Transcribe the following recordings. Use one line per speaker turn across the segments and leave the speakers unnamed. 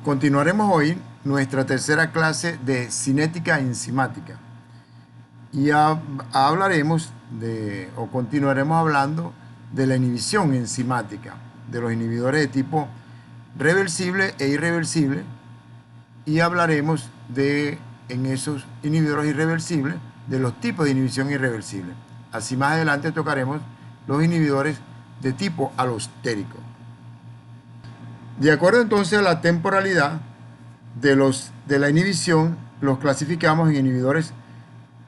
Continuaremos hoy nuestra tercera clase de cinética enzimática y hablaremos o continuaremos hablando de la inhibición enzimática, de los inhibidores de tipo reversible e irreversible, y hablaremos en esos inhibidores irreversibles de los tipos de inhibición irreversible. Así más adelante tocaremos los inhibidores de tipo alostérico. De acuerdo entonces a la temporalidad de la inhibición, los clasificamos en inhibidores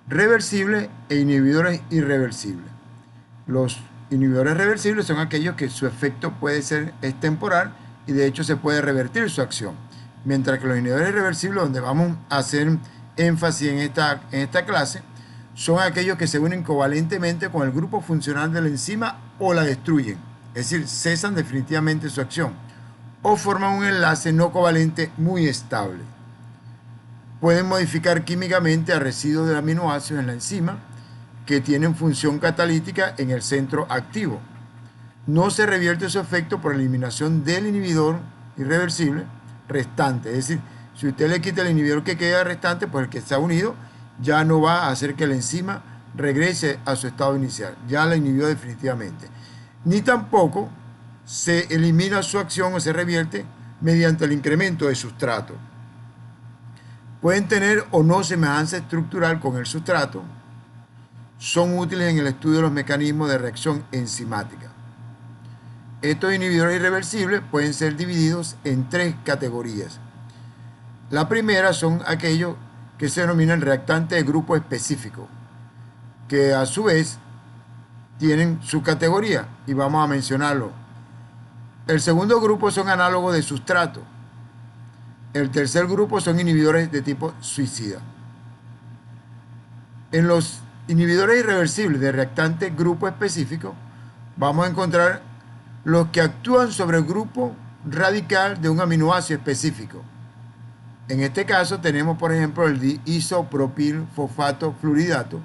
reversibles e inhibidores irreversibles. Los inhibidores reversibles son aquellos que su efecto es temporal y de hecho se puede revertir su acción. Mientras que los inhibidores irreversibles, donde vamos a hacer énfasis en esta clase, son aquellos que se unen covalentemente con el grupo funcional de la enzima o la destruyen, es decir, cesan definitivamente su acción, o forman un enlace no covalente muy estable. Pueden modificar químicamente a residuos de aminoácidos en la enzima que tienen función catalítica en el centro activo. No se revierte su efecto por eliminación del inhibidor irreversible restante. Es decir, si usted le quita el inhibidor que queda restante, pues el que está unido ya no va a hacer que la enzima regrese a su estado inicial. Ya la inhibió definitivamente. Ni tampoco se elimina su acción o se revierte mediante el incremento de sustrato. Pueden tener o no semejanza estructural con el sustrato. Son útiles en el estudio de los mecanismos de reacción enzimática. Estos inhibidores irreversibles pueden ser divididos en tres categorías. La primera son aquellos que se denominan reactantes de grupo específico, que a su vez tienen su categoría y vamos a mencionarlo. El segundo grupo son análogos de sustrato. El tercer grupo son inhibidores de tipo suicida. En los inhibidores irreversibles de reactante grupo específico vamos a encontrar los que actúan sobre el grupo radical de un aminoácido específico. En este caso tenemos, por ejemplo, el diisopropil fosfato fluoridato.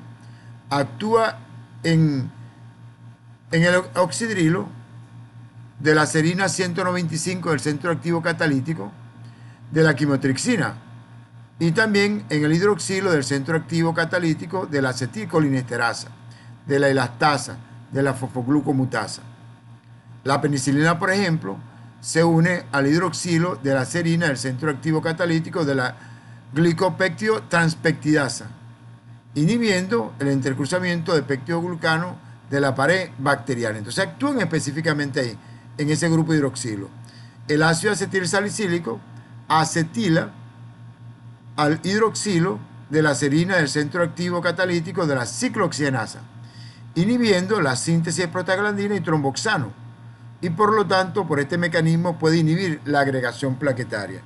Actúa en el oxidrilo de la serina 195 del centro activo catalítico, de la quimotripsina, y también en el hidroxilo del centro activo catalítico de la acetilcolinesterasa, de la elastasa, de la fosfoglucomutasa. La penicilina, por ejemplo, se une al hidroxilo de la serina del centro activo catalítico de la glicopéptido-transpeptidasa, inhibiendo el intercruzamiento de péptidoglucano de la pared bacteriana. Entonces actúan específicamente ahí, en ese grupo hidroxilo. El ácido acetilsalicílico acetila al hidroxilo de la serina del centro activo catalítico de la ciclooxigenasa, inhibiendo la síntesis de prostaglandina y tromboxano, y por lo tanto, por este mecanismo puede inhibir la agregación plaquetaria.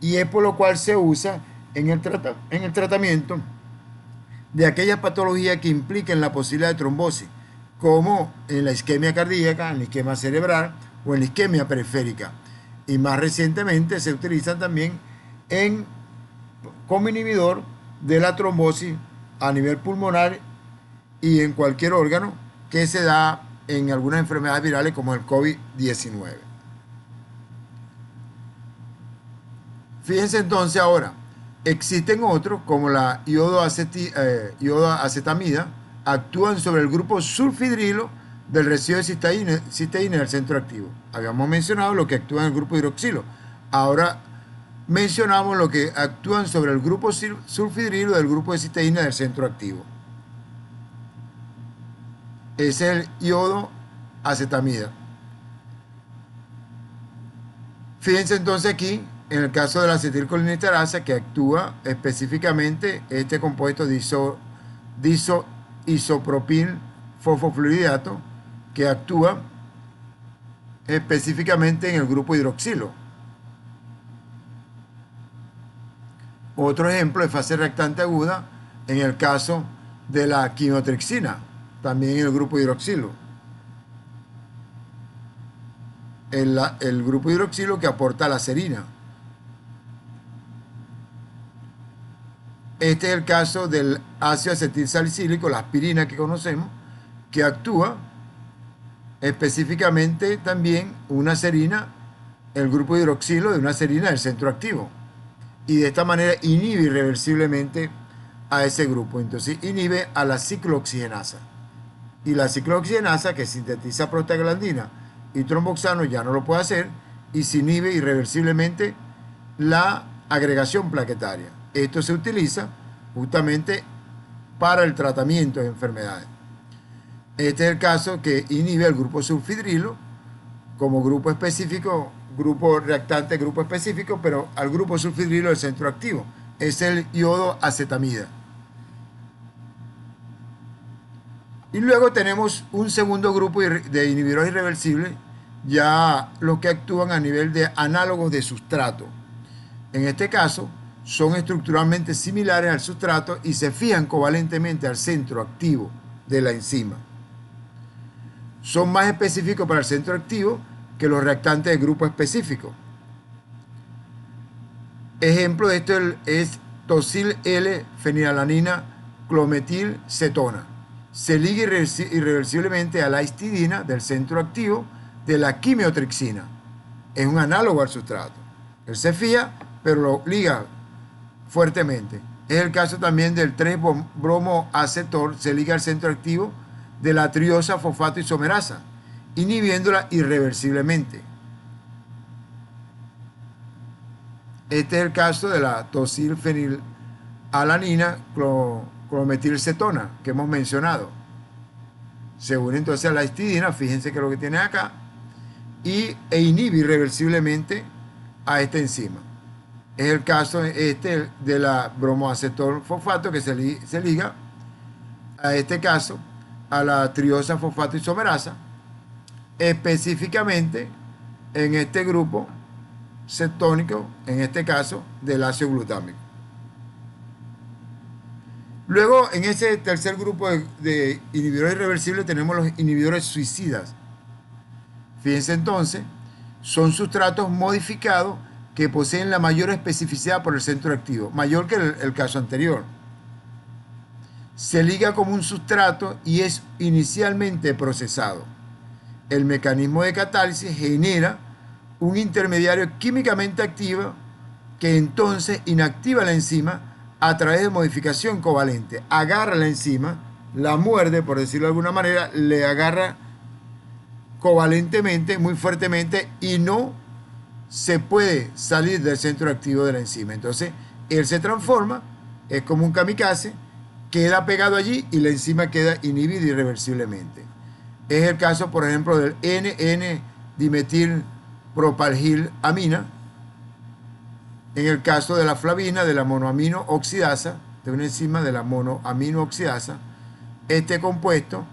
Y es por lo cual se usa en el tratamiento de aquellas patologías que impliquen la posibilidad de trombosis, como en la isquemia cardíaca, en la isquemia cerebral o en la isquemia periférica. Y más recientemente se utilizan también como inhibidor de la trombosis a nivel pulmonar y en cualquier órgano que se da en algunas enfermedades virales como el COVID-19. Fíjense entonces ahora, existen otros como la iodoacetamida, actúan sobre el grupo sulfidrilo del residuo de cisteína del centro activo. Habíamos mencionado lo que actúa en el grupo hidroxilo. Ahora mencionamos lo que actúan sobre el grupo sulfidrilo del grupo de cisteína del centro activo. Ese es el iodoacetamida. Fíjense entonces aquí, en el caso de la acetilcolinesterasa, que actúa específicamente este compuesto diisopropil fosfofluoridato, que actúa específicamente en el grupo hidroxilo. Otro ejemplo de fase reactante aguda en el caso de la quimotripsina, también en el grupo hidroxilo. El grupo hidroxilo que aporta la serina. Este es el caso del ácido acetilsalicílico, la aspirina que conocemos, que actúa específicamente también una serina el grupo hidroxilo de una serina del centro activo. Y de esta manera inhibe irreversiblemente a ese grupo. Entonces inhibe a la ciclooxigenasa. Y la ciclooxigenasa, que sintetiza prostaglandina y tromboxano, ya no lo puede hacer y se inhibe irreversiblemente la agregación plaquetaria. Esto se utiliza justamente para el tratamiento de enfermedades. Este es el caso que inhibe al grupo sulfidrilo como grupo específico, grupo reactante, grupo específico, pero al grupo sulfidrilo del centro activo. Es el iodo acetamida. Y luego tenemos un segundo grupo de inhibidores irreversibles, ya los que actúan a nivel de análogos de sustrato. En este caso, son estructuralmente similares al sustrato y se fijan covalentemente al centro activo de la enzima. Son más específicos para el centro activo que los reactantes de grupo específico. Ejemplo de esto es tosil L-fenilalanina clometilcetona. Se liga irreversiblemente a la histidina del centro activo de la quimiotrixina. Es un análogo al sustrato. Él se fija, pero lo liga fuertemente. Es el caso también del 3-bromoacetor, se liga al centro activo de la triosa fosfato isomerasa, inhibiéndola irreversiblemente. Este es el caso de la tosilfenilalanina clometilcetona que hemos mencionado. Se une entonces a la histidina, fíjense que es lo que tiene acá, e inhibe irreversiblemente a esta enzima. Es el caso de la bromoacetor fosfato que se liga a este caso a la triosa fosfato isomerasa, específicamente en este grupo cetónico, en este caso del ácido glutámico. Luego, en ese tercer grupo de inhibidores irreversibles tenemos los inhibidores suicidas. Fíjense entonces, son sustratos modificados que poseen la mayor especificidad por el centro activo, mayor que el caso anterior. Se liga como un sustrato y es inicialmente procesado. El mecanismo de catálisis genera un intermediario químicamente activo que entonces inactiva la enzima a través de modificación covalente. Agarra la enzima, la muerde, por decirlo de alguna manera, le agarra covalentemente, muy fuertemente, y no se puede salir del centro activo de la enzima. Entonces, él se transforma, es como un kamikaze, queda pegado allí y la enzima queda inhibida irreversiblemente. Es el caso, por ejemplo, del NN-dimetilpropalgilamina, en el caso de la flavina, de la monoamino oxidasa, de una enzima de la monoamino oxidasa, este compuesto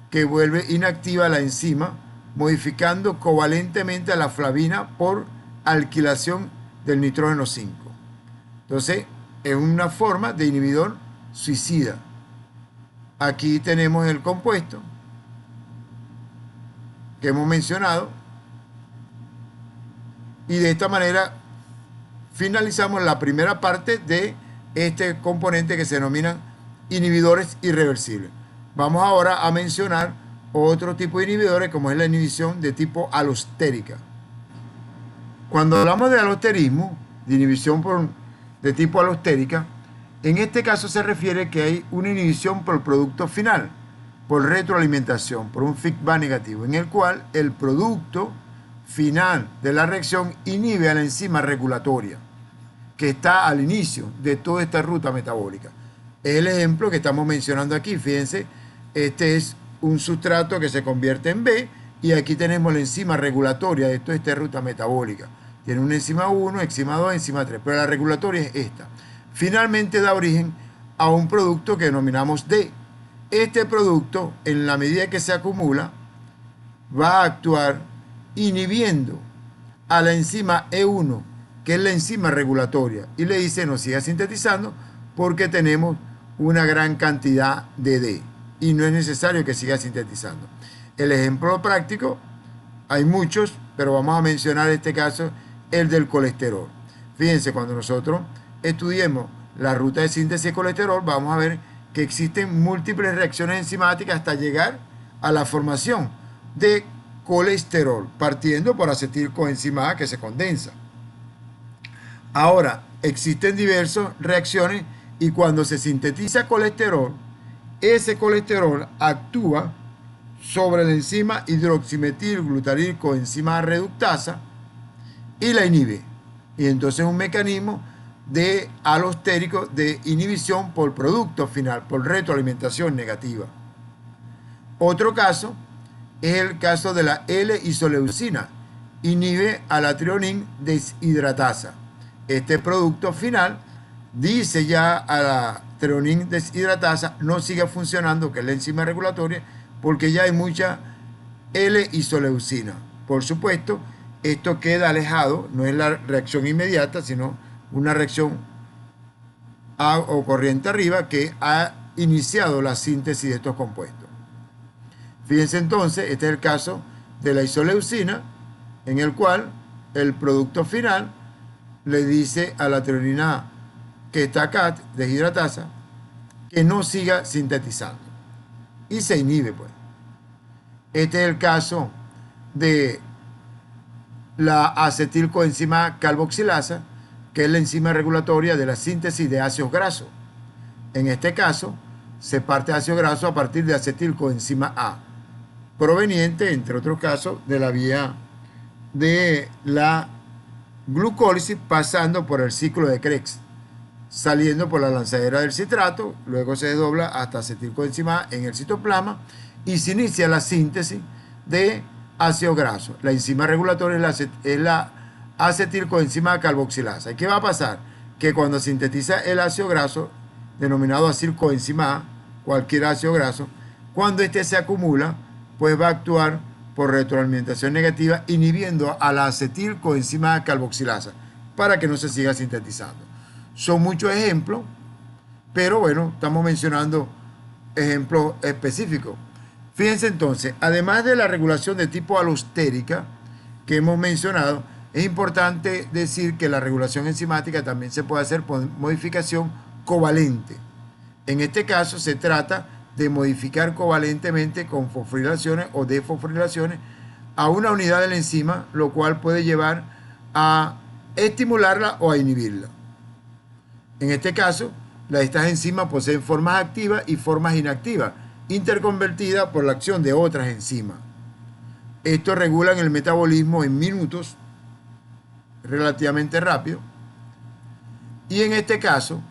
que vuelve inactiva la enzima, modificando covalentemente a la flavina por alquilación del nitrógeno 5. Entonces, es una forma de inhibidor suicida. Aquí tenemos el compuesto que hemos mencionado y de esta manera finalizamos la primera parte de este componente que se denominan inhibidores irreversibles. Vamos ahora a mencionar otro tipo de inhibidores, como es la inhibición de tipo alostérica. Cuando hablamos de alosterismo, de inhibición de tipo alostérica, en este caso se refiere que hay una inhibición por el producto final, por retroalimentación, por un feedback negativo, en el cual el producto final de la reacción inhibe a la enzima regulatoria que está al inicio de toda esta ruta metabólica. Es el ejemplo que estamos mencionando aquí. Fíjense, este es un sustrato que se convierte en B y aquí tenemos la enzima regulatoria de toda esta ruta metabólica. Tiene una enzima 1, enzima 2, enzima 3, pero la regulatoria es esta. Finalmente da origen a un producto que denominamos D. Este producto, en la medida que se acumula, va a actuar inhibiendo a la enzima E1, que es la enzima regulatoria, y le dice no siga sintetizando porque tenemos una gran cantidad de D y no es necesario que siga sintetizando. El ejemplo práctico, hay muchos, pero vamos a mencionar en este caso el del colesterol. Fíjense, cuando nosotros estudiemos la ruta de síntesis de colesterol, vamos a ver que existen múltiples reacciones enzimáticas hasta llegar a la formación de colesterol, partiendo por acetilcoenzima A que se condensa. Ahora, existen diversas reacciones y cuando se sintetiza colesterol, ese colesterol actúa sobre la enzima hidroximetilglutarilcoenzima reductasa y la inhibe. Y entonces es un mecanismo de alostérico de inhibición por producto final, por retroalimentación negativa. Otro caso es el caso de la L-isoleucina, inhibe a la trionin deshidratasa. Este producto final dice ya a la trionin deshidratasa no sigue funcionando, que es la enzima regulatoria, porque ya hay mucha L-isoleucina. Por supuesto, esto queda alejado, no es la reacción inmediata, sino una reacción o corriente arriba que ha iniciado la síntesis de estos compuestos. Fíjense entonces, este es el caso de la isoleucina, en el cual el producto final le dice a la trionina que está acá, deshidratasa, que no siga sintetizando. Y se inhibe, pues. Este es el caso de la acetilcoenzima carboxilasa, que es la enzima regulatoria de la síntesis de ácidos grasos. En este caso, se parte de ácido graso a partir de acetilcoenzima A, proveniente, entre otros casos, de la vía de la glucólisis, pasando por el ciclo de Krebs, saliendo por la lanzadera del citrato, luego se desdobla hasta acetilcoenzima A en el citoplasma y se inicia la síntesis de ácido graso. La enzima regulatoria es la acetilcoenzima carboxilasa. ¿Y qué va a pasar? Que cuando sintetiza el ácido graso, denominado acetilcoenzima A, cualquier ácido graso, cuando este se acumula, pues va a actuar por retroalimentación negativa, inhibiendo a la acetilcoenzima carboxilasa para que no se siga sintetizando. Son muchos ejemplos, pero bueno, estamos mencionando ejemplos específicos. Fíjense entonces, además de la regulación de tipo alostérica que hemos mencionado, es importante decir que la regulación enzimática también se puede hacer por modificación covalente. En este caso se trata de modificar covalentemente con fosforilaciones o desfosforilaciones a una unidad de la enzima, lo cual puede llevar a estimularla o a inhibirla. En este caso, estas enzimas poseen formas activas y formas inactivas, interconvertidas por la acción de otras enzimas. Estos regulan el metabolismo en minutos, relativamente rápido. Y en este caso,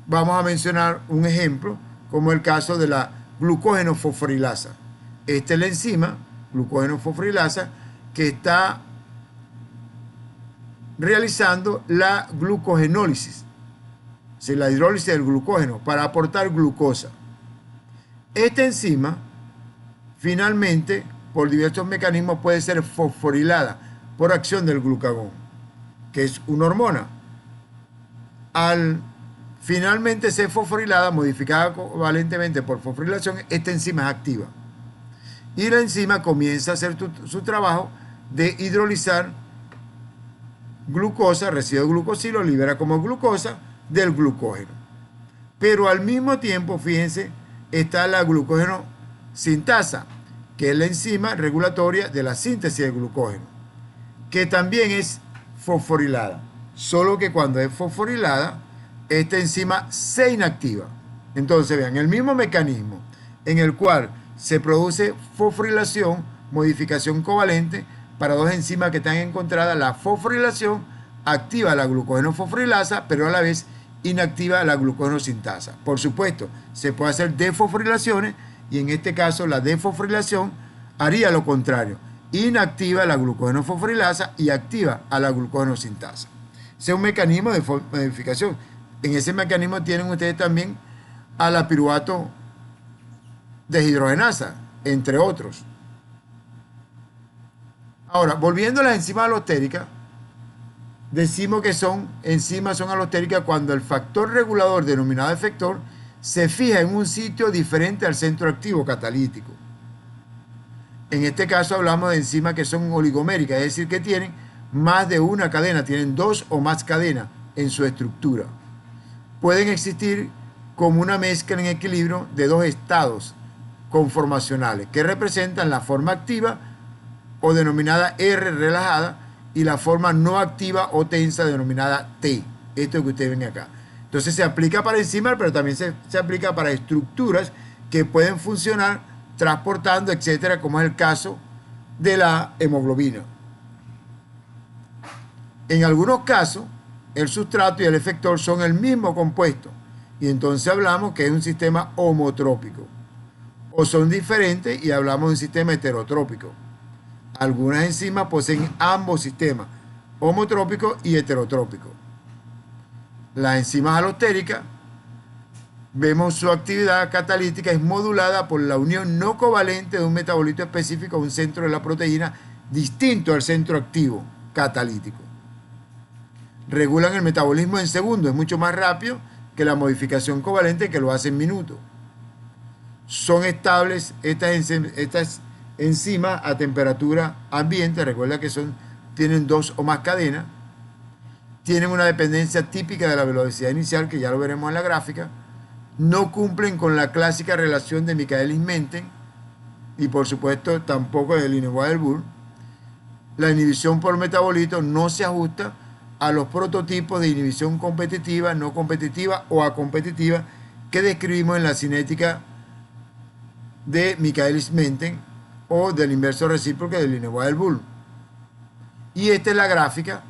vamos a mencionar un ejemplo, como el caso de la glucógeno fosforilasa. Esta es la enzima, glucógeno fosforilasa, que está realizando la glucogenólisis, es decir, la hidrólisis del glucógeno para aportar glucosa. Esta enzima, finalmente, por diversos mecanismos, puede ser fosforilada por acción del glucagón, que es una hormona. Al finalmente ser fosforilada, modificada covalentemente por fosforilación, esta enzima es activa. Y la enzima comienza a hacer su trabajo de hidrolizar glucosa, residuo de glucosilo, libera como glucosa del glucógeno. Pero al mismo tiempo, fíjense, está la glucógeno sintasa, que es la enzima regulatoria de la síntesis del glucógeno, que también es fosforilada. Solo que cuando es fosforilada, esta enzima se inactiva. Entonces, vean, el mismo mecanismo en el cual se produce fosforilación, modificación covalente, para dos enzimas que están encontradas, la fosforilación activa la glucógeno fosforilasa, pero a la vez inactiva la glucógeno sintasa. Por supuesto, se puede hacer desfosforilaciones y en este caso la desfosforilación haría lo contrario, inactiva la glucógeno fosforilasa y activa a la glucógeno sintasa. Ese es un mecanismo de modificación. En ese mecanismo tienen ustedes también a la piruvato deshidrogenasa, entre otros. Ahora, volviendo a las enzimas alostéricas, decimos que son alostéricas cuando el factor regulador denominado efector se fija en un sitio diferente al centro activo catalítico. En este caso hablamos de enzimas que son oligoméricas, es decir, que tienen más de una cadena, tienen dos o más cadenas en su estructura. Pueden existir como una mezcla en equilibrio de dos estados, conformacionales, que representan la forma activa o denominada R relajada y la forma no activa o tensa denominada T. Esto que ustedes ven acá. Entonces se aplica para enzimas, pero también se aplica para estructuras que pueden funcionar transportando, etcétera, como es el caso de la hemoglobina. En algunos casos, el sustrato y el efector son el mismo compuesto, y entonces hablamos que es un sistema homotrópico. O son diferentes y hablamos de un sistema heterotrópico. Algunas enzimas poseen ambos sistemas, homotrópico y heterotrópico. Las enzimas alostéricas, vemos su actividad catalítica es modulada por la unión no covalente de un metabolito específico a un centro de la proteína distinto al centro activo catalítico. Regulan el metabolismo en segundos, es mucho más rápido que la modificación covalente que lo hace en minutos. Son estables estas enzimas a temperatura ambiente, recuerda que tienen 2 o más cadenas, tienen una dependencia típica de la velocidad inicial, que ya lo veremos en la gráfica, no cumplen con la clásica relación de Michaelis-Menten y por supuesto tampoco de Linné-Weill-Bull. La inhibición por metabolito no se ajusta a los prototipos de inhibición competitiva, no competitiva o acompetitiva que describimos en la cinética de Michaelis-Menten o del inverso recíproco de Linné-Weill-Bull. Y esta es la gráfica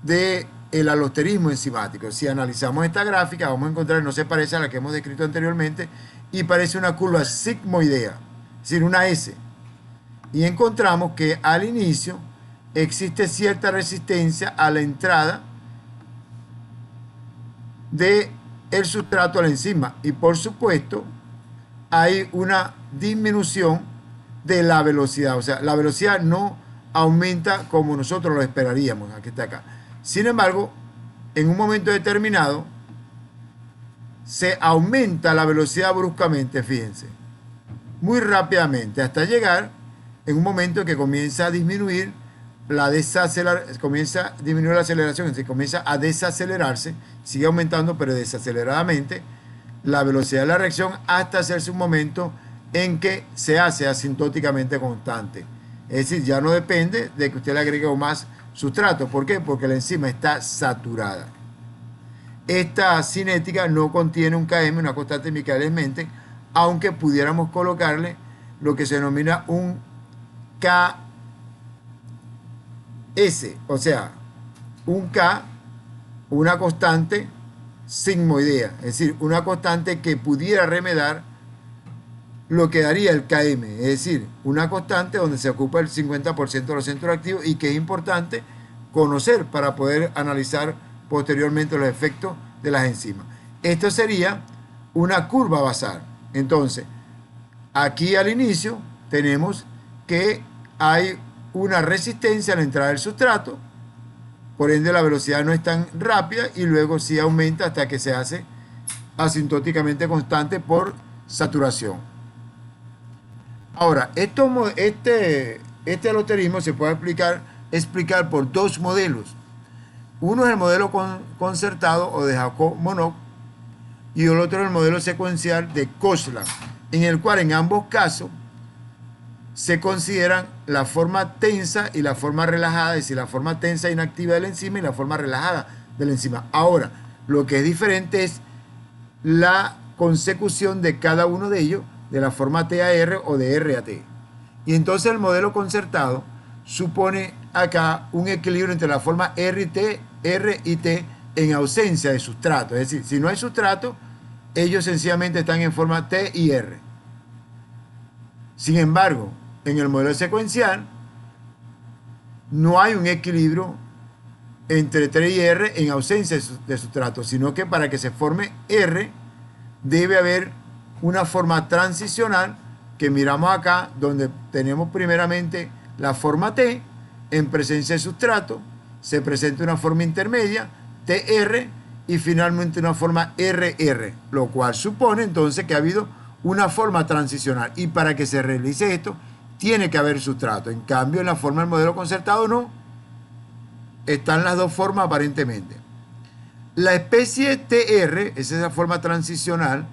del alosterismo enzimático. Si analizamos esta gráfica, vamos a encontrar que no se parece a la que hemos descrito anteriormente y parece una curva sigmoidea, es decir, una S. Y encontramos que al inicio existe cierta resistencia a la entrada del sustrato a la enzima y por supuesto hay una disminución de la velocidad, o sea, la velocidad no aumenta como nosotros lo esperaríamos. Aquí está acá. Sin embargo, en un momento determinado se aumenta la velocidad bruscamente, fíjense, muy rápidamente, hasta llegar en un momento que comienza a disminuir comienza a disminuir la aceleración, se comienza a desacelerarse, sigue aumentando pero desaceleradamente la velocidad de la reacción hasta hacerse un momento en que se hace asintóticamente constante. Es decir, ya no depende de que usted le agregue más sustrato. ¿Por qué? Porque la enzima está saturada. Esta cinética no contiene un Km, una constante Michaelis-Menten, aunque pudiéramos colocarle lo que se denomina un Ks, o sea, un K, una constante sigmoidea, es decir, una constante que pudiera remedar lo que daría el Km, es decir, una constante donde se ocupa el 50% de los centros activos y que es importante conocer para poder analizar posteriormente los efectos de las enzimas. Esto sería una curva basal. Entonces, aquí al inicio tenemos que hay una resistencia a la entrada del sustrato, por ende la velocidad no es tan rápida y luego sí aumenta hasta que se hace asintóticamente constante por saturación. Ahora, este aloterismo se puede explicar por dos modelos. Uno es el modelo concertado o de Jacob-Monod y el otro es el modelo secuencial de Koshland, en el cual en ambos casos se consideran la forma tensa y la forma relajada, es decir, la forma tensa e inactiva de la enzima y la forma relajada de la enzima. Ahora, lo que es diferente es la consecución de cada uno de ellos, de la forma T a R o de R a T. Y entonces el modelo concertado supone acá un equilibrio entre la forma R y T en ausencia de sustrato. Es decir, si no hay sustrato, ellos sencillamente están en forma T y R. Sin embargo, en el modelo secuencial no hay un equilibrio entre T y R en ausencia de sustrato, sino que para que se forme R debe haber una forma transicional que miramos acá, donde tenemos primeramente la forma T en presencia de sustrato, se presenta una forma intermedia, TR, y finalmente una forma RR, lo cual supone entonces que ha habido una forma transicional, y para que se realice esto tiene que haber sustrato. En cambio, en la forma del modelo concertado no, están las dos formas aparentemente. La especie TR, esa es la forma transicional,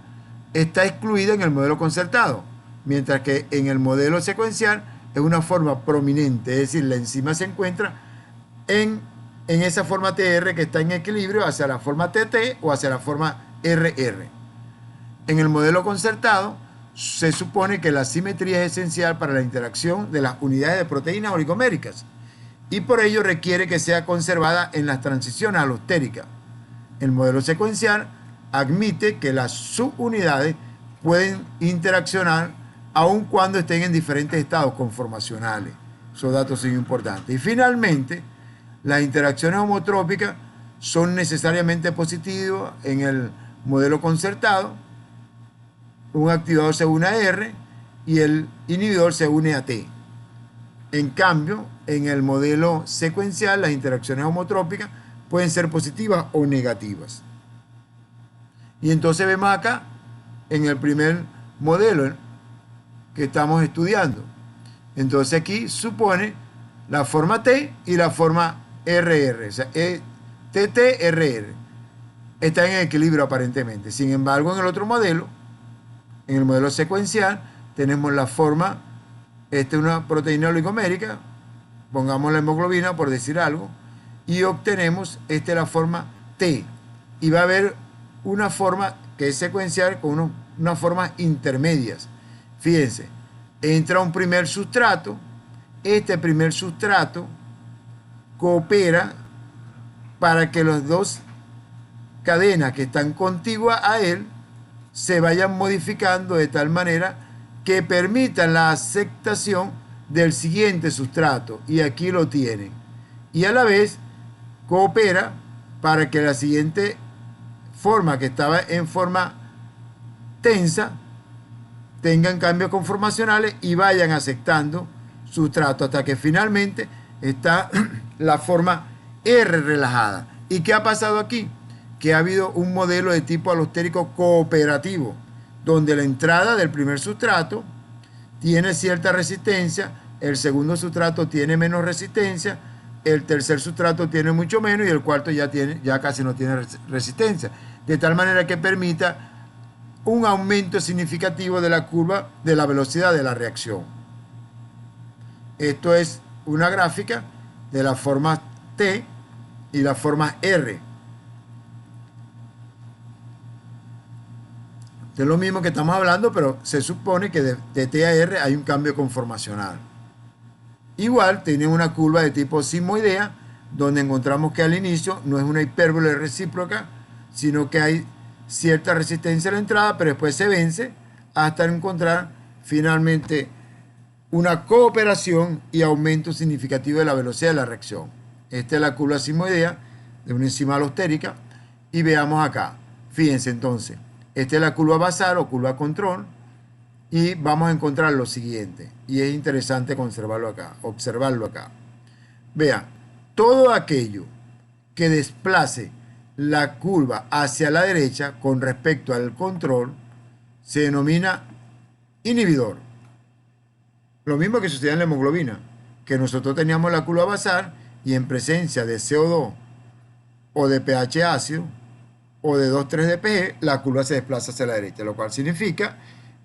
está excluida en el modelo concertado, mientras que en el modelo secuencial es una forma prominente, es decir, la enzima se encuentra en esa forma TR que está en equilibrio hacia la forma TT o hacia la forma RR. En el modelo concertado se supone que la simetría es esencial para la interacción de las unidades de proteínas oligoméricas y por ello requiere que sea conservada en las transiciones alostéricas. El modelo secuencial admite que las subunidades pueden interaccionar aun cuando estén en diferentes estados conformacionales. Esos datos son importantes. Y finalmente, las interacciones homotrópicas son necesariamente positivas en el modelo concertado. Un activador se une a R y el inhibidor se une a T. En cambio, en el modelo secuencial, las interacciones homotrópicas pueden ser positivas o negativas. Y entonces vemos acá, en el primer modelo que estamos estudiando. Entonces aquí supone la forma T y la forma RR, o sea, TT-RR. Están en equilibrio aparentemente. Sin embargo, en el otro modelo, en el modelo secuencial, tenemos la forma, esta es una proteína oligomérica, pongamos la hemoglobina por decir algo, y obtenemos la forma T. Y va a haber una forma que es secuencial con unas formas intermedias. Fíjense, entra un primer sustrato, este primer sustrato coopera para que las dos cadenas que están contiguas a él se vayan modificando de tal manera que permitan la aceptación del siguiente sustrato. Y aquí lo tienen. Y a la vez coopera para que la siguiente forma, que estaba en forma tensa, tengan cambios conformacionales y vayan aceptando sustrato hasta que finalmente está la forma R relajada. ¿Y qué ha pasado aquí? Que ha habido un modelo de tipo alostérico cooperativo, donde la entrada del primer sustrato tiene cierta resistencia, el segundo sustrato tiene menos resistencia, el tercer sustrato tiene mucho menos y el cuarto ya casi no tiene resistencia, de tal manera que permita un aumento significativo de la curva de la velocidad de la reacción. Esto es una gráfica de la forma T y la forma R. Es lo mismo que estamos hablando, pero se supone que de T a R hay un cambio conformacional. Igual tiene una curva de tipo sigmoidea, donde encontramos que al inicio no es una hipérbole recíproca, sino que hay cierta resistencia a la entrada, pero después se vence hasta encontrar finalmente una cooperación y aumento significativo de la velocidad de la reacción. Esta es la curva sigmoidea de una enzima alostérica y veamos acá. Fíjense entonces, esta es la curva basal o curva control y vamos a encontrar lo siguiente y es interesante observarlo acá. Vean, todo aquello que desplace la curva hacia la derecha con respecto al control se denomina inhibidor. Lo mismo que sucede en la hemoglobina, que nosotros teníamos la curva basal y en presencia de CO2 o de pH ácido o de 2,3 de pH, la curva se desplaza hacia la derecha, lo cual significa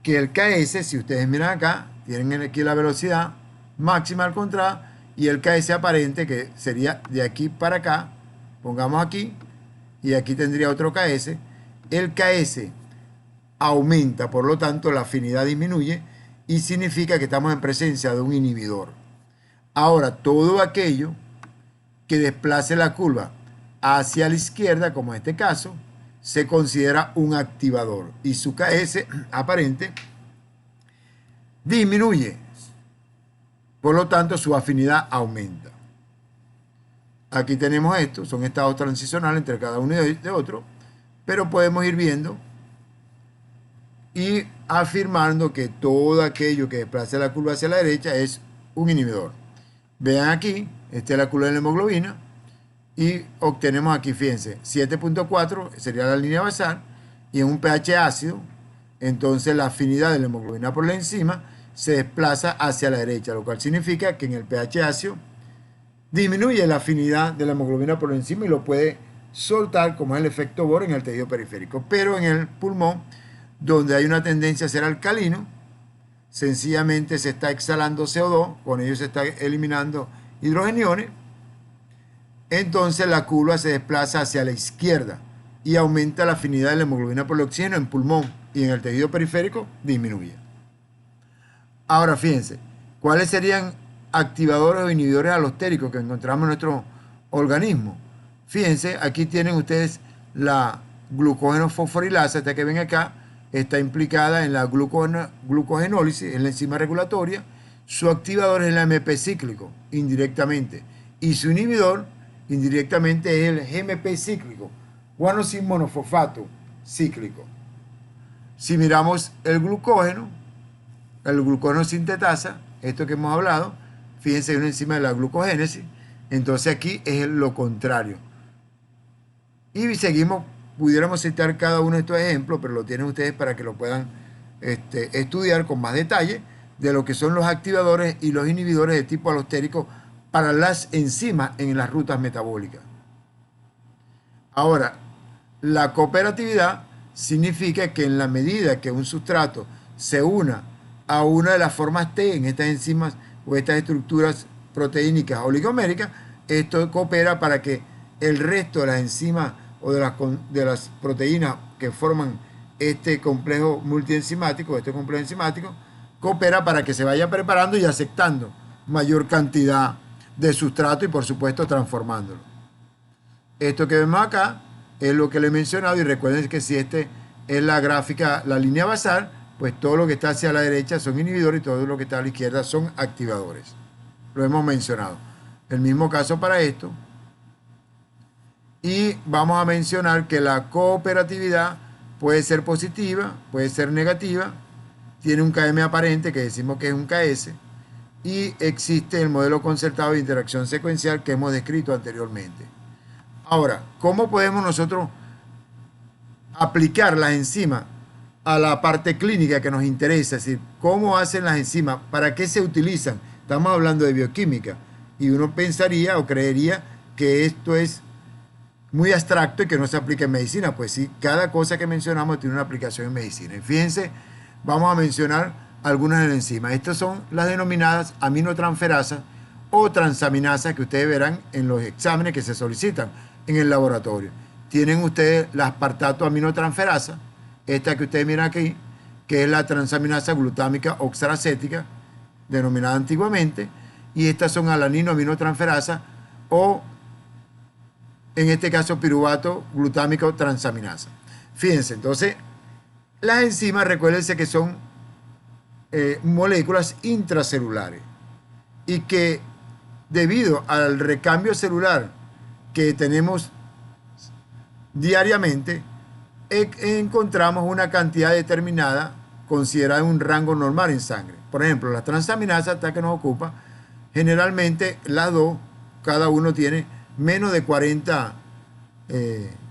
que el KS, si ustedes miran acá, tienen aquí la velocidad máxima al contrario y el KS aparente, que sería de aquí para acá, pongamos aquí, y aquí tendría otro KS, el KS aumenta, por lo tanto la afinidad disminuye y significa que estamos en presencia de un inhibidor. Ahora, todo aquello que desplace la curva hacia la izquierda, como en este caso, se considera un activador y su KS aparente disminuye, por lo tanto su afinidad aumenta. Aquí tenemos esto, son estados transicionales entre cada uno de otro, pero podemos ir viendo y afirmando que todo aquello que desplace la curva hacia la derecha es un inhibidor. Vean aquí, esta es la curva de la hemoglobina y obtenemos aquí, fíjense, 7,4 sería la línea basal y en un pH ácido, entonces la afinidad de la hemoglobina por la enzima se desplaza hacia la derecha, lo cual significa que en el pH ácido disminuye la afinidad de la hemoglobina por la enzima y lo puede soltar, como es el efecto Bohr en el tejido periférico, pero en el pulmón donde hay una tendencia a ser alcalino, sencillamente se está exhalando CO2, con ello se está eliminando hidrogeniones, entonces la curva se desplaza hacia la izquierda y aumenta la afinidad de la hemoglobina por el oxígeno en pulmón y en el tejido periférico disminuye. Ahora fíjense, ¿cuáles serían activadores o inhibidores alostéricos que encontramos en nuestro organismo? Fíjense, aquí tienen ustedes la glucógeno fosforilasa, esta que ven acá, está implicada en la glucogenólisis, en la enzima regulatoria. Su activador es el AMP cíclico, indirectamente, y su inhibidor, indirectamente, es el GMP cíclico, guanosin monofosfato cíclico. Si miramos el glucógeno sintetasa, esto que hemos hablado, fíjense, hay una enzima de la glucogénesis, entonces aquí es lo contrario. Y seguimos, pudiéramos citar cada uno de estos ejemplos, pero lo tienen ustedes para que lo puedan estudiar con más detalle de lo que son los activadores y los inhibidores de tipo alostérico para las enzimas en las rutas metabólicas. Ahora, la cooperatividad significa que en la medida que un sustrato se una a una de las formas T en estas enzimas o estas estructuras proteínicas oligoméricas, esto coopera para que el resto de las enzimas o de las proteínas que forman este complejo multienzimático, coopera para que se vaya preparando y aceptando mayor cantidad de sustrato y por supuesto transformándolo. Esto que vemos acá es lo que le he mencionado y recuerden que si este es la gráfica, la línea basal, pues todo lo que está hacia la derecha son inhibidores y todo lo que está a la izquierda son activadores. Lo hemos mencionado. El mismo caso para esto. Y vamos a mencionar que la cooperatividad puede ser positiva, puede ser negativa, tiene un Km aparente que decimos que es un Ks y existe el modelo concertado de interacción secuencial que hemos descrito anteriormente. Ahora, ¿cómo podemos nosotros aplicar las enzimas a la parte clínica que nos interesa? Es decir, ¿cómo hacen las enzimas? ¿Para qué se utilizan? Estamos hablando de bioquímica y uno pensaría o creería que esto es muy abstracto y que no se aplica en medicina. Pues sí, cada cosa que mencionamos tiene una aplicación en medicina. Y fíjense, vamos a mencionar algunas de las enzimas. Estas son las denominadas aminotransferasas o transaminasas que ustedes verán en los exámenes que se solicitan en el laboratorio. Tienen ustedes la aspartato aminotransferasa, esta que ustedes miran aquí, que es la transaminasa glutámica oxalacética, denominada antiguamente, y estas son alanino aminotransferasa o en este caso piruvato glutámico transaminasa. Fíjense, entonces, las enzimas, recuérdense que son moléculas intracelulares y que debido al recambio celular que tenemos diariamente, encontramos una cantidad determinada considerada en un rango normal en sangre. Por ejemplo, las transaminasas, hasta que nos ocupa, generalmente las dos, cada uno tiene menos de 40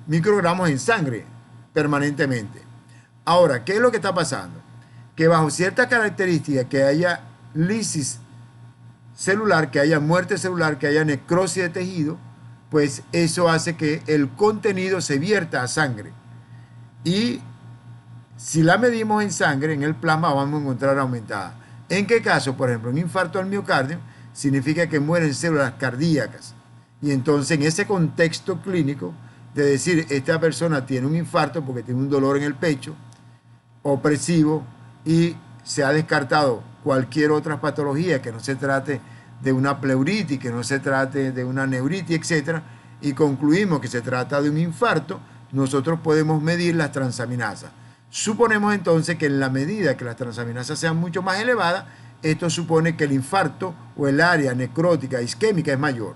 microgramos en sangre permanentemente. Ahora, ¿qué es lo que está pasando? Que bajo ciertas características, que haya lisis celular, que haya muerte celular, que haya necrosis de tejido, pues eso hace que el contenido se vierta a sangre. Y si la medimos en sangre, en el plasma, vamos a encontrar aumentada. ¿En qué caso? Por ejemplo, un infarto al miocardio significa que mueren células cardíacas. Y entonces en ese contexto clínico de decir, esta persona tiene un infarto porque tiene un dolor en el pecho opresivo y se ha descartado cualquier otra patología que no se trate de una pleuritis, que no se trate de una neuritis, etc., y concluimos que se trata de un infarto, nosotros podemos medir las transaminasas. Suponemos entonces que en la medida que las transaminasas sean mucho más elevadas, esto supone que el infarto o el área necrótica isquémica es mayor.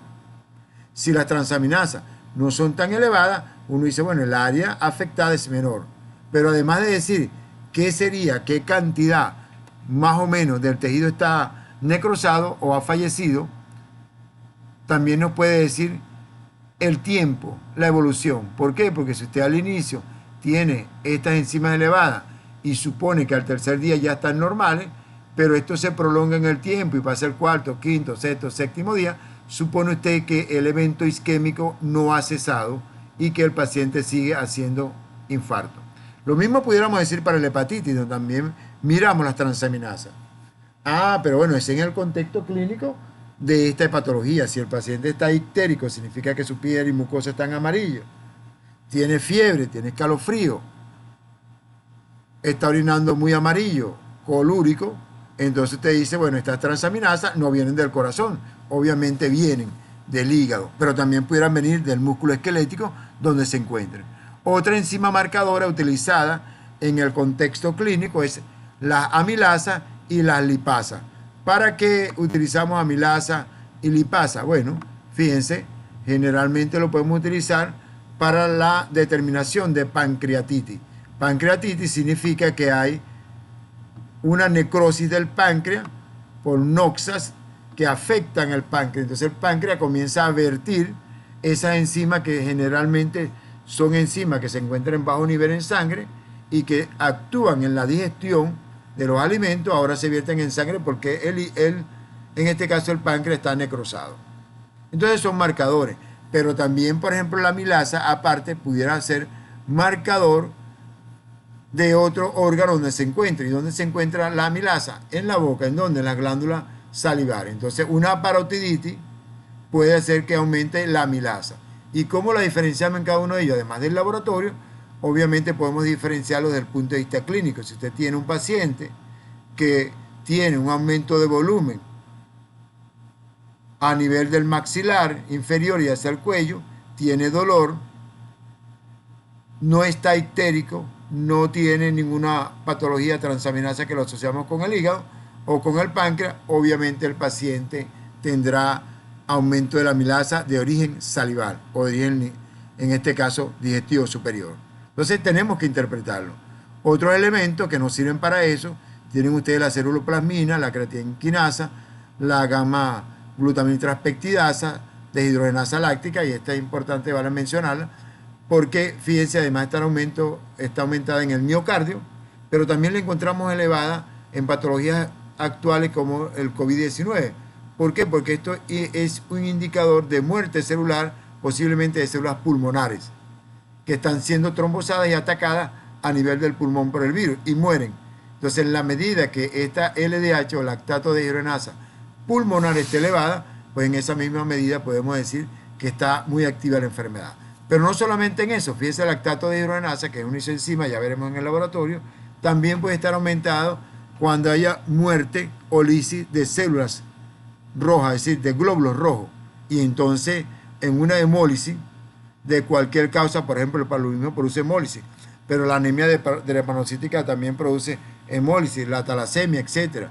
Si las transaminasas no son tan elevadas, uno dice, bueno, el área afectada es menor. Pero además de decir qué sería, qué cantidad más o menos del tejido está necrosado o ha fallecido, también nos puede decir el tiempo, la evolución. ¿Por qué? Porque si usted al inicio tiene estas enzimas elevadas y supone que al tercer día ya están normales, pero esto se prolonga en el tiempo y pasa el cuarto, quinto, sexto, séptimo día, supone usted que el evento isquémico no ha cesado y que el paciente sigue haciendo infarto. Lo mismo pudiéramos decir para la hepatitis, donde también miramos las transaminasas. Ah, pero bueno, es en el contexto clínico de esta patología. Si el paciente está ictérico, significa que su piel y mucosa están amarillos. Tiene fiebre, tiene escalofrío, está orinando muy amarillo, colúrico, entonces te dice, bueno, estas transaminasas no vienen del corazón, obviamente vienen del hígado, pero también pudieran venir del músculo esquelético donde se encuentren. Otra enzima marcadora utilizada en el contexto clínico es la amilasa y la lipasa. ¿Para qué utilizamos amilasa y lipasa? Bueno, fíjense, generalmente lo podemos utilizar para la determinación de pancreatitis. Pancreatitis significa que hay una necrosis del páncreas por noxas que afectan el páncreas. Entonces el páncreas comienza a vertir esas enzimas que generalmente son enzimas que se encuentran en bajo nivel en sangre y que actúan en la digestión de los alimentos, ahora se vierten en sangre porque en este caso el páncreas está necrosado. Entonces son marcadores, pero también, por ejemplo, la amilasa aparte pudiera ser marcador de otro órgano donde se encuentra. ¿Y dónde se encuentra la amilasa? En la boca. ¿En dónde? En las glándulas salivares. Entonces una parotiditis puede hacer que aumente la amilasa. ¿Y cómo la diferenciamos en cada uno de ellos? Además del laboratorio, obviamente podemos diferenciarlo desde el punto de vista clínico. Si usted tiene un paciente que tiene un aumento de volumen a nivel del maxilar inferior y hacia el cuello, tiene dolor, no está ictérico, no tiene ninguna patología transaminasa que lo asociamos con el hígado o con el páncreas, obviamente el paciente tendrá aumento de la amilasa de origen salival o de origen, en este caso, digestivo superior. Entonces tenemos que interpretarlo. Otros elementos que nos sirven para eso, tienen ustedes la ceruloplasmina, la creatina quinasa, la gamma glutamitraspeptidasa, deshidrogenasa láctica, y esta es importante, vale mencionarla, porque fíjense, además está aumentada en el miocardio, pero también la encontramos elevada en patologías actuales como el COVID-19. ¿Por qué? Porque esto es un indicador de muerte celular, posiblemente de células pulmonares, que están siendo trombosadas y atacadas a nivel del pulmón por el virus y mueren. Entonces, en la medida que esta LDH o lactato de deshidrogenasa pulmonar esté elevada, pues en esa misma medida podemos decir que está muy activa la enfermedad. Pero no solamente en eso, fíjese, el lactato de deshidrogenasa, que es una isenzima, ya veremos en el laboratorio, también puede estar aumentado cuando haya muerte o lisis de células rojas, es decir, de glóbulos rojos. Y entonces, en una hemólisis de cualquier causa, por ejemplo, el paludismo produce hemólisis, pero la anemia drepanocítica también produce hemólisis, la talasemia, etc.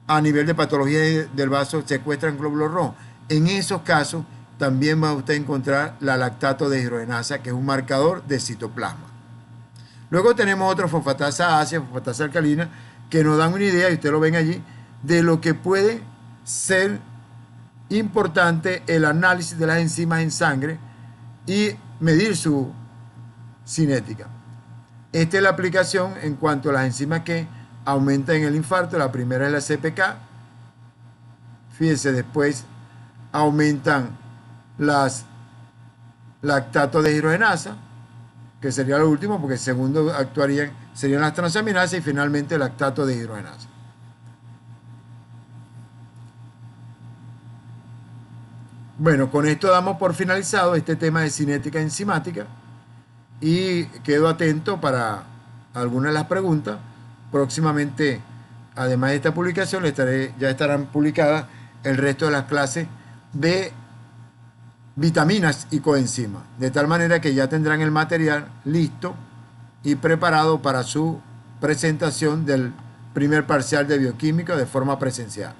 A nivel de patología del vaso secuestran glóbulos rojos. En esos casos también va usted a encontrar la lactato de deshidrogenasa, que es un marcador de citoplasma. Luego tenemos otra fosfatasa ácida, fosfatasa alcalina, que nos dan una idea, y ustedes lo ven allí, de lo que puede ser importante el análisis de las enzimas en sangre y medir su cinética. Esta es la aplicación en cuanto a las enzimas que aumentan el infarto. La primera es la CPK. Fíjense, después aumentan las lactato de deshidrogenasa, que sería lo último, porque el segundo serían las transaminasas, y finalmente el lactato de deshidrogenasa. Bueno, con esto damos por finalizado este tema de cinética enzimática y quedo atento para algunas de las preguntas. Próximamente, además de esta publicación, ya estarán publicadas el resto de las clases de vitaminas y coenzimas, de tal manera que ya tendrán el material listo y preparado para su presentación del primer parcial de bioquímica de forma presencial.